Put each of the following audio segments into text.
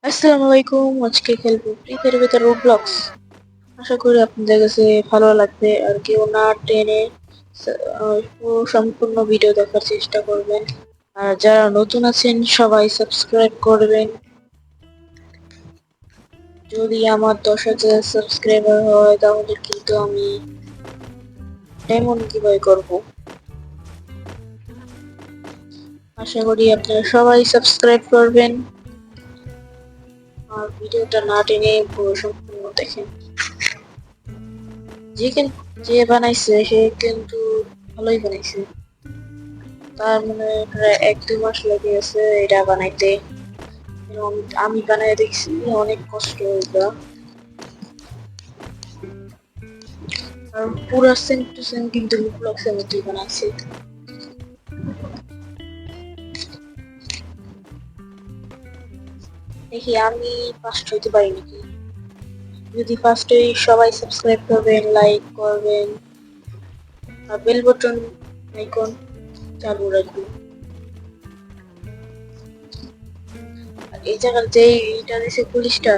আসসালামু আলাইকুম। আজকে খেলবো ফ্রি ফায়ারের ভিতরে রোবলক্স। আশা করি আপনাদের কাছে ভালো লাগবে আর কেউ না টেনে পুরো সম্পূর্ণ ভিডিও দেখার চেষ্টা করবেন। আর যারা নতুন আছেন সবাই সাবস্ক্রাইব করবেন। যদি আমার 10,000 সাবস্ক্রাইবার হয় তাহলে কিন্তু আমি ডায়মন্ড গিভওয়ে করবো। আশা করি আপনারা সবাই সাবস্ক্রাইব করবেন আর ভিডিওটা না টেনে পুরো সম্পূর্ণ দেখেন। যে বানাইছে সে কিন্তু ভালোই বানাইছে। তার মানে প্রায় 1-2 মাস লেগে গেছে এটা বানাইতে এবং আমি বানাই দেখছি অনেক কষ্ট এটা। আর পুরো সেম টু সেম কিন্তু ব্লগসের মতোই বানাইছে। দেখি আমি ফার্স্ট হইতে পারি নাকি। যদি ফার্স্ট হই সবাই সাবস্ক্রাইব করবেন, লাইক করবেন আর বেল বাটন আইকন চালু রাখবেন। আর এই জায়গার যে এইটা দিছে পুলিশটা,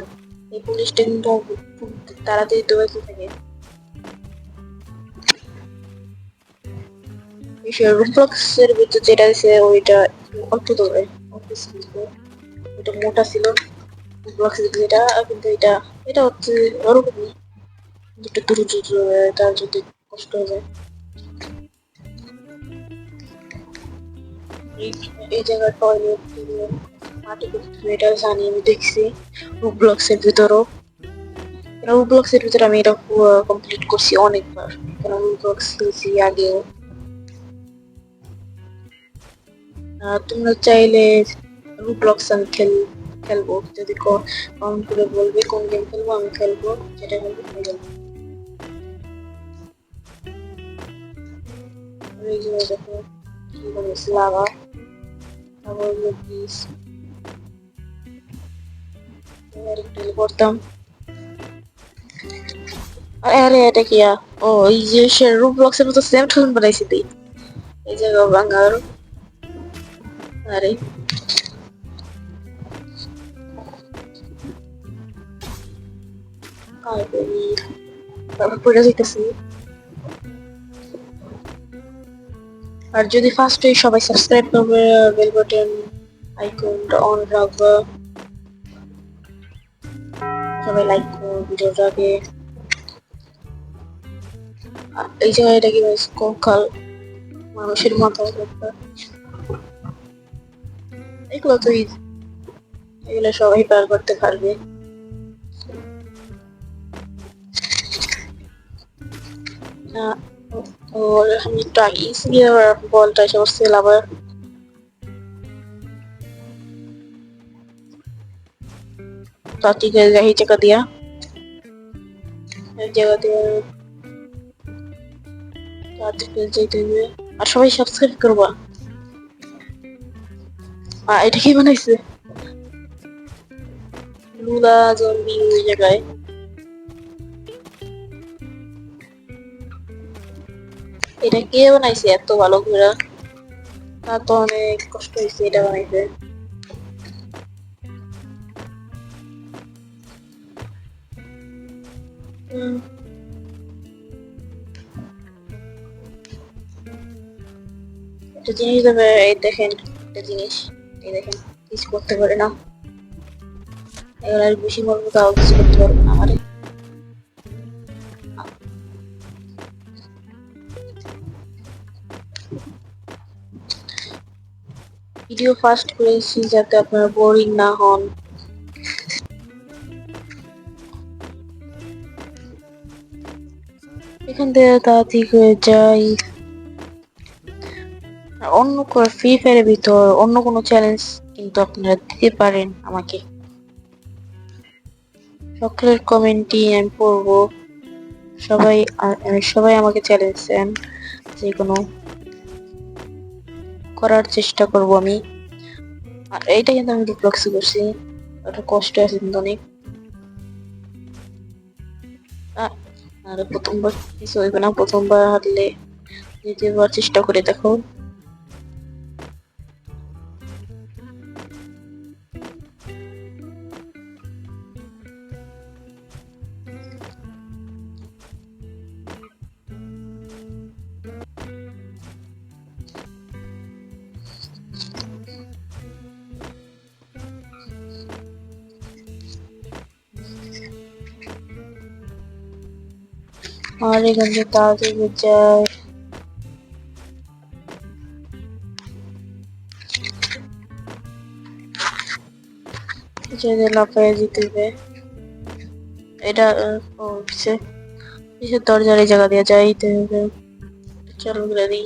এই পুলিশটা কিন্তু খুব তাড়াতাড়ি দৌড়াতে থাকে। রুবলক্সের ভিতর যেটা দিছে ওইটা অল্প দৌড়ায়, অল্প স্পিড। এটা মোটা ছিল রুবলক্সের যেটা, কিন্তু এটা হচ্ছে ওরকমই, যেটা দ্রুত তার যদি কষ্ট হয়ে যায়। এই জায়গার টয়লেট মাটি করতে এটা জানি, আমি দেখছি রুবলক্সের ভিতরও। রুবলক্সের ভিতরে আমি এটা কমপ্লিট করছি অনেকবার, কারণ রুবলক্স খেলছি আগেও। তোমরা চাইলে রুবলক্স আমি খেলবো, যদি কমেন্ট করে বলবে কোন গেম খেলবো আমি খেলবো, যেটা খেলবো খেলবো। এই যে দেখো কি বলেছে লাভা, আবার প্লিজ একটু করতাম। আরে এটা কি ও এই যে সে রুবলক্সের মতো সেম ঠুন বানাইছে তুই এই জায়গা ভাঙার। আরে তারপর পড়ে যাইতেছি। আর যদি ফার্স্ট হই সবাই সাবস্ক্রাইব করবে, বেল বাটন আইকনটা অন রাখবে, সবাই লাইক করো ভিডিওটাকে। এই জায়গায় এটা কি কঙ্কাল মানুষের মাথায় একটা, এগুলো তো এগুলো সবাই পার করতে পারবে। না ও আমি একটু আগে গিয়ে বলটা এসে বসছিল আবার। ঠিক আছে এই জায়গা দিয়া, এই জায়গা দিয়ে যেতে হবে। আর সবাই সাবস্ক্রাইব করবা। এটা কি বানাইছে লুলা জম্বি ওই জায়গায়। এটা কে বানাইছে এত ভালো করে? তার তো অনেক কষ্ট হয়েছে এটা বানাইতে। একটা জিনিস দেবে, এই দেখেন একটা জিনিস, এই দেখেন কিছু করতে পারে না। এবার আর বেশি বলবো তাও কিছু করতে পারবো না আমারে। ভিডিও ফাস্ট করেছি যাতে আপনারা বোরিং না হন। এখান থেকে তাড়াতাড়ি করে যাই। অন্য ফ্রি ফায়ারের ভিতর অন্য কোনো চ্যালেঞ্জ কিন্তু আপনারা দিতে পারেন আমাকে, সকলের কমেন্টই আমি পড়বো। সবাই সবাই আমাকে চ্যালেঞ্জ দেন, যে কোনো করার চেষ্টা করব আমি। আর এইটা কিন্তু আমি ডুপ্লেক্সে করছি, ওটা কষ্ট আছে কিন্তু অনেক। আর প্রথমবার কিছু হইবে না, প্রথমবার হারলে দ্বিতীয়বার চেষ্টা করে দেখো। আর এখান থেকে তাড়াতাড়ি যায়। লাফাইয়া যেতে হবে এটা। ও কিসের দরজার এই জায়গা দিয়ে যাইতে হবে। চলো রেডি।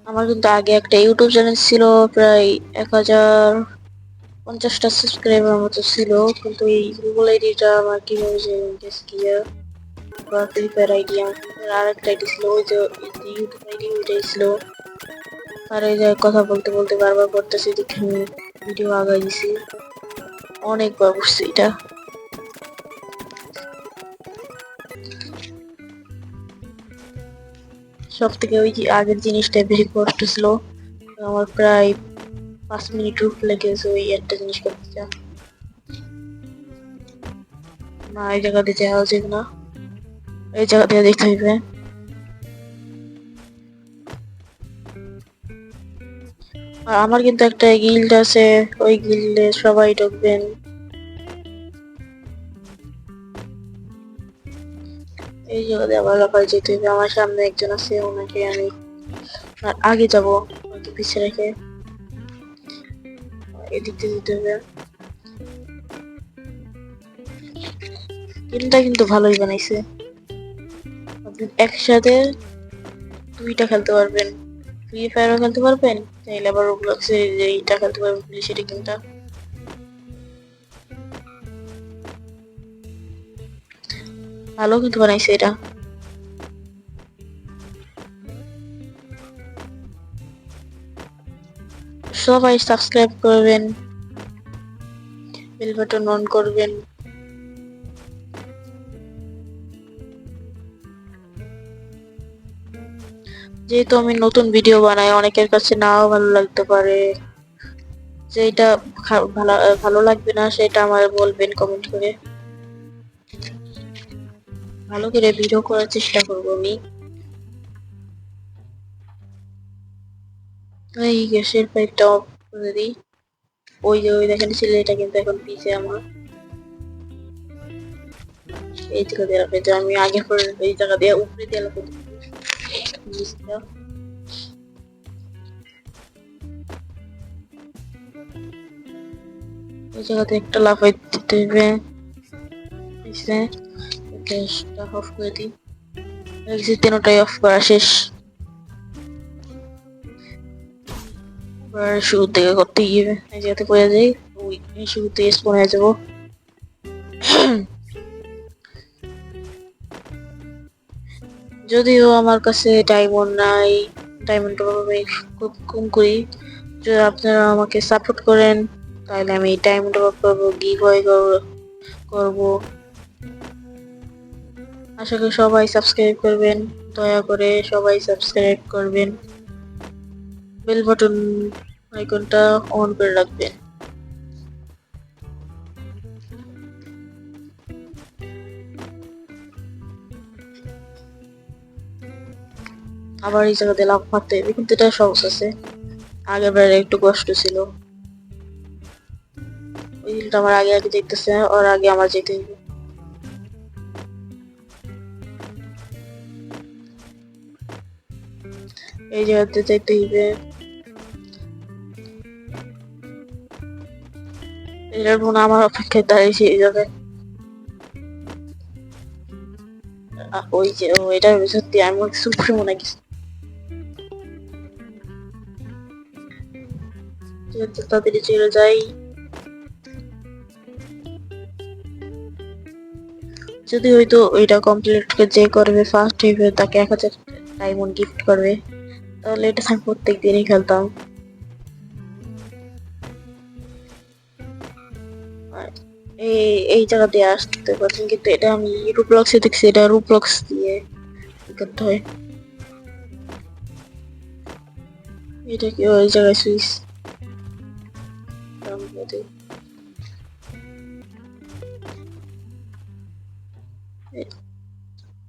আমার কিন্তু আগে একটা ইউটিউব চ্যানেল ছিল, প্রায় 1050টা সাবস্ক্রাইবার মতো ছিল, কিন্তু এই গুগল আইডিটা আমার কিভাবে যে গিয়া বা ফ্রি ফায়ার আইডি, আমার আর একটা আইডি ছিল, ওই যে ইউটিউব আইডি ওইটাই ছিল। আর এই যে কথা বলতে বলতে বারবার করতেছি, দেখে আমি ভিডিও আগাই দিছি, অনেকবার বুঝছি এটা। সব থেকে ওই আগের জিনিসটা বেশি কষ্ট ছিল, আমার প্রায় 5 মিনিট লেগেছে ওই একটা জিনিস করতে যা। না এই জায়গা দিয়ে যাওয়া যাবে না, এই জায়গা দিয়ে দেখতে হইবে। আর আমার কিন্তু একটা গিল্ড আছে, ওই গিল্ডে সবাই ঢুকবেন। এই জায়গাতে আবার লাফাই যেতে হবে। আমার সামনে একজন আছে, ওনাকে আমি আগে যাব, ওকে পিছিয়ে রেখে এদিক দিয়ে যেতে হবে। গেমটা কিন্তু ভালোই বানাইছে, আপনি একসাথে দুইটা খেলতে পারবেন, ফ্রি ফায়ারও খেলতে পারবেন, চাইলে আবার রোবলক্সে এইটা খেলতে পারবেন, পুলিশের গেমটা। ভালো কিন্তু বানাইছে এটা। সবাই সাবস্ক্রাইব করবেন, বেল বাটন অন করবেন। যেহেতু আমি নতুন ভিডিও বানাই, অনেকের কাছে নাও ভালো লাগতে পারে, যেটা ভালো লাগবে না সেটা আমার বলবেন কমেন্ট করে, ভালো করে ভিডিও করার চেষ্টা করবো আমি। এই গ্যাসের পাইপটা অফ করে দিই। ওই যে ওই দেখেন ছেলেটা কিন্তু এখন পিছে আমার, এই জায়গা দিয়ে রাখে, আমি আগে পরে এই জায়গা দিয়ে উপরে দিয়ে রাখবো। এই জায়গাতে একটা লাফাই দিতে হবে। গ্যাসটা অফ করে দিই, তিনটাই অফ করা শেষ। শুরু থেকে করতে গিয়ে এই জায়গাতে পড়ে যাই, ওই শুরুতে স্পন হয়ে যাবো। যদিও আমার কাছে ডায়মন্ড নাই, ডায়মন্ড আমি খুব কম করি, যদি আপনারা আমাকে সাপোর্ট করেন তাহলে আমি ডায়মন্ড করবো, গিভ অ্যাওয়ে করবো। আশা করি সবাই সাবস্ক্রাইব করবেন, দয়া করে সবাই সাবস্ক্রাইব করবেন, বেল বাটন আইকনটা অন করে রাখবেন। আবার এই জায়গাতে লাভ মারতে হবে, কিন্তু এটা সহজ আছে, আগের বারে একটু কষ্ট ছিল। ওই হিলটা আমার আগে আগে দেখতেছে, ওর আগে আমার যেতে হবে। এই জায়গাতে যেতে হবে, এটার মনে আমার অপেক্ষায় দাঁড়িয়েছে এই জায়গায়। ওই যে এটা সত্যি আমি সুপ্রিমো নাকি, তাড়াতাড়ি চলে যাই। যদি হয়তো ওইটা কমপ্লিট যে করবে ফার্স্ট হইবে তাকে 1000 ডায়মন্ড গিফট করবে, তাহলে এটা আমি প্রত্যেক দিনই খেলতাম। এই জায়গা দিয়ে আসতে পারছেন, কিন্তু এটা আমি রুবলক্সে দেখছি, এটা রুবলক্স দিয়ে করতে হয়। এটা কি ওই জায়গায় সুইচ,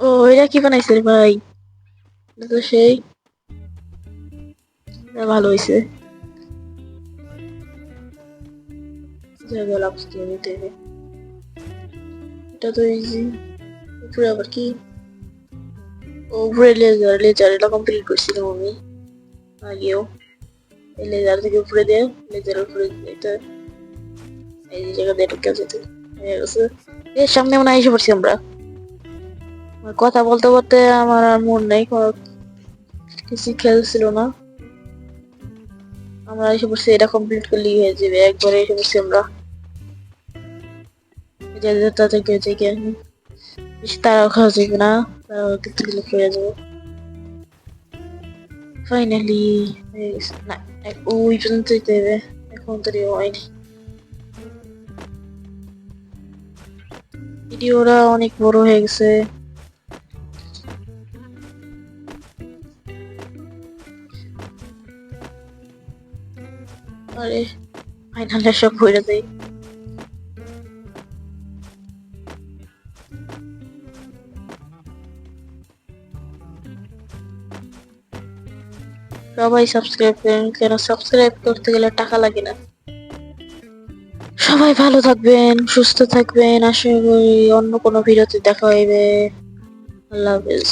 ও এটা কি বানাইছে রে ভাই, এটা তো সেই ভালো হয়েছে। জায়গা লাগছে দিয়ে দিতে হবে। এটা তো ইজি। উপরে আবার কি? ও, উপরে লেজার, লেজার এটা কমপ্লিট করছিলাম আমি আগেও। এই লেজার থেকে উপরে দিয়ে, লেজার উপরে দিতে এই যে জায়গা দিয়ে ঢুকে যেতে হয়ে গেছে। এর সামনে মনে হয় এসে পড়ছি আমরা। আমার কথা বলতে বলতে আমার আর মন নেই, কিছু খেয়াল ছিল না। আমরা এসে পড়ছি, এটা কমপ্লিট করলেই হয়ে যাবে, একবারে এসে পড়ছি আমরা। এটা তাদেরকে থেকে বেশি তারা খাওয়া যাবে না, তারা কিন্তু ক্লিক করে যাবো। ফাইনালি হয়ে গেছে। না, ওই পর্যন্ত যেতে হবে, এখন তো হয়নি। ভিডিওটা অনেক বড় হয়ে গেছে। আরে ফাইনালি সব হয়ে যায়। সবাই সাবস্ক্রাইব করেন, কেন সাবস্ক্রাইব করতে গেলে টাকা লাগে না। সবাই ভালো থাকবেন, সুস্থ থাকবেন, আশা করি অন্য কোনো ভিডিওতে দেখা হইবে। আল্লাহ হাফেজ।